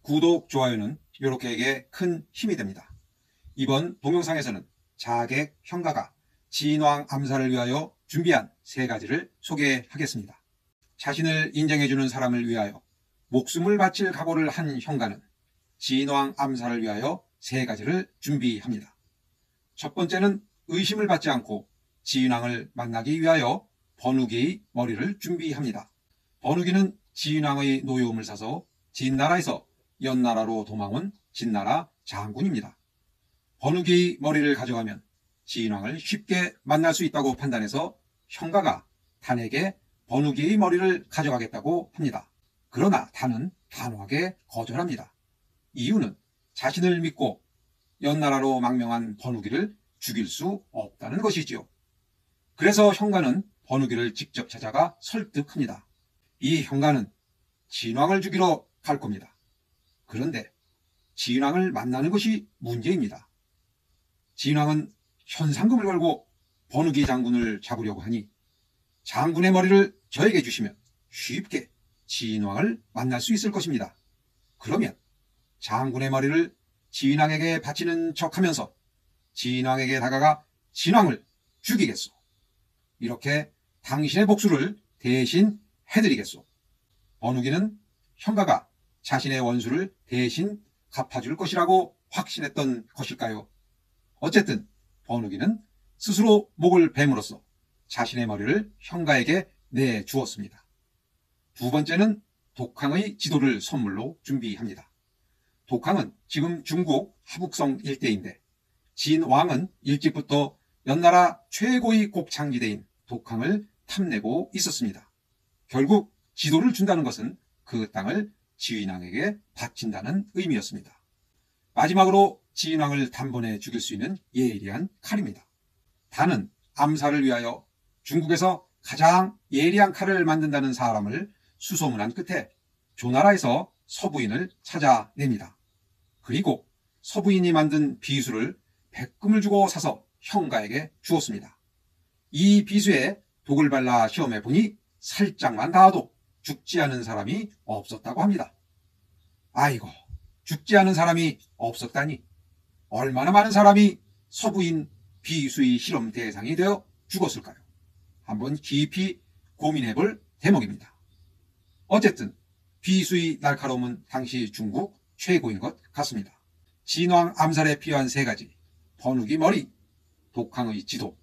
구독, 좋아요는 요렇게에게 큰 힘이 됩니다. 이번 동영상에서는 자객 형가가 진왕 암살을 위하여 준비한 3가지를 소개하겠습니다. 자신을 인정해주는 사람을 위하여 목숨을 바칠 각오를 한 형가는 진왕 암살을 위하여 3가지를 준비합니다. 첫 번째는 의심을 받지 않고 진왕을 만나기 위하여 번욱이의 머리를 준비합니다. 번욱이는 진왕의 노여움을 사서 진나라에서 연나라로 도망온 진나라 장군입니다. 번욱이의 머리를 가져가면 진왕을 쉽게 만날 수 있다고 판단해서 형가가 단에게 번욱이의 머리를 가져가겠다고 합니다. 그러나 단은 단호하게 거절합니다. 이유는 자신을 믿고 연나라로 망명한 번욱이를 죽일 수 없다는 것이지요. 그래서 형가는 번욱이를 직접 찾아가 설득합니다. 이 형가는 진왕을 죽이러 갈 겁니다. 그런데 진왕을 만나는 것이 문제입니다. 진왕은 현상금을 걸고 번욱이 장군을 잡으려고 하니 장군의 머리를 저에게 주시면 쉽게 진왕을 만날 수 있을 것입니다. 그러면 장군의 머리를 진왕에게 바치는 척하면서 진왕에게 다가가 진왕을 죽이겠소. 이렇게 당신의 복수를 대신 해드리겠소. 번욱이는 형가가 자신의 원수를 대신 갚아줄 것이라고 확신했던 것일까요? 어쨌든 번욱이는 스스로 목을 베므로써 자신의 머리를 형가에게 내주었습니다. 두 번째는 독항의 지도를 선물로 준비합니다. 독항은 지금 중국 하북성 일대인데 진왕은 일찍부터 연나라 최고의 곡창지대인 독항을 탐내고 있었습니다. 결국 지도를 준다는 것은 그 땅을 진왕에게 바친다는 의미였습니다. 마지막으로 진왕을 단번에 죽일 수 있는 예리한 칼입니다. 단은 암살을 위하여 중국에서 가장 예리한 칼을 만든다는 사람을 수소문한 끝에 조나라에서 서부인을 찾아냅니다. 그리고 서부인이 만든 비수를 백금을 주고 사서 형가에게 주었습니다. 이 비수에 독을 발라 시험해 보니 살짝만 닿아도 죽지 않은 사람이 없었다고 합니다. 아이고, 죽지 않은 사람이 없었다니 얼마나 많은 사람이 서부인 비수의 실험 대상이 되어 죽었을까요? 한번 깊이 고민해 볼 대목입니다. 어쨌든 비수의 날카로움은 당시 중국 최고인 것 같습니다. 진왕 암살에 필요한 3가지, 번욱이 머리, 독항의 지도,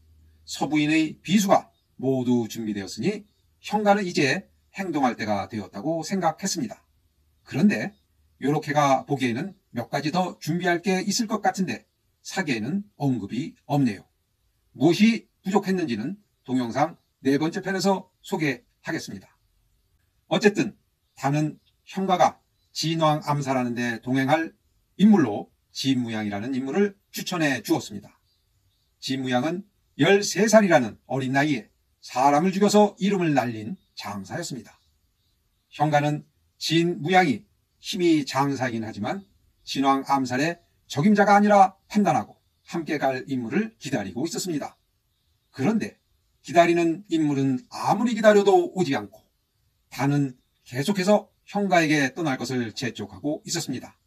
서부인의 비수가 모두 준비되었으니 형가는 이제 행동할 때가 되었다고 생각했습니다. 그런데 요렇게가 보기에는 몇 가지 더 준비할 게 있을 것 같은데 사기에는 언급이 없네요. 무엇이 부족했는지는 동영상 4번째 편에서 소개하겠습니다. 어쨌든 단은 형가가 진왕 암살하는 데 동행할 인물로 진무양이라는 인물을 추천해 주었습니다. 진무양은 13살이라는 어린 나이에 사람을 죽여서 이름을 날린 장사였습니다. 형가는 진무양이 힘이 장사이긴 하지만 진왕 암살의 적임자가 아니라 판단하고 함께 갈 인물을 기다리고 있었습니다. 그런데 기다리는 인물은 아무리 기다려도 오지 않고 단은 계속해서 형가에게 떠날 것을 재촉하고 있었습니다.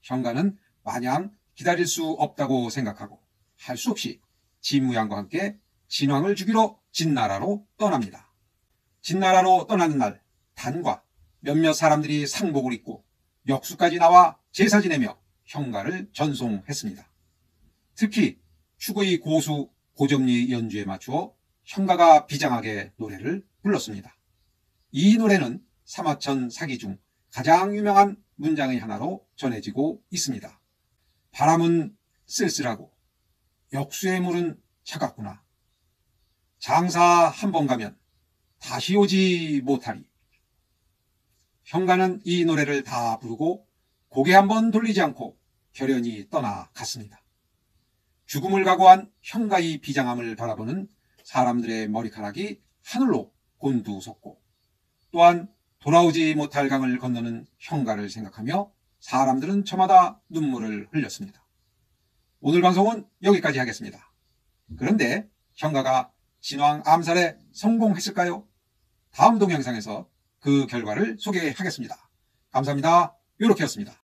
형가는 마냥 기다릴 수 없다고 생각하고 할 수 없이 진무양과 함께 진왕을 죽이러 진나라로 떠납니다. 진나라로 떠나는 날 단과 몇몇 사람들이 상복을 입고 역수까지 나와 제사 지내며 형가를 전송했습니다. 특히 축의 고수 고점리 연주에 맞추어 형가가 비장하게 노래를 불렀습니다. 이 노래는 사마천 사기 중 가장 유명한 문장의 하나로 전해지고 있습니다. 바람은 쓸쓸하고 역수의 물은 차갑구나. 장사 한 번 가면 다시 오지 못하리. 형가는 이 노래를 다 부르고 고개 한번 돌리지 않고 결연히 떠나갔습니다. 죽음을 각오한 형가의 비장함을 바라보는 사람들의 머리카락이 하늘로 곤두섰고 또한 돌아오지 못할 강을 건너는 형가를 생각하며 사람들은 저마다 눈물을 흘렸습니다. 오늘 방송은 여기까지 하겠습니다. 그런데 형가가 진왕 암살에 성공했을까요? 다음 동영상에서 그 결과를 소개하겠습니다. 감사합니다. 요렇게였습니다.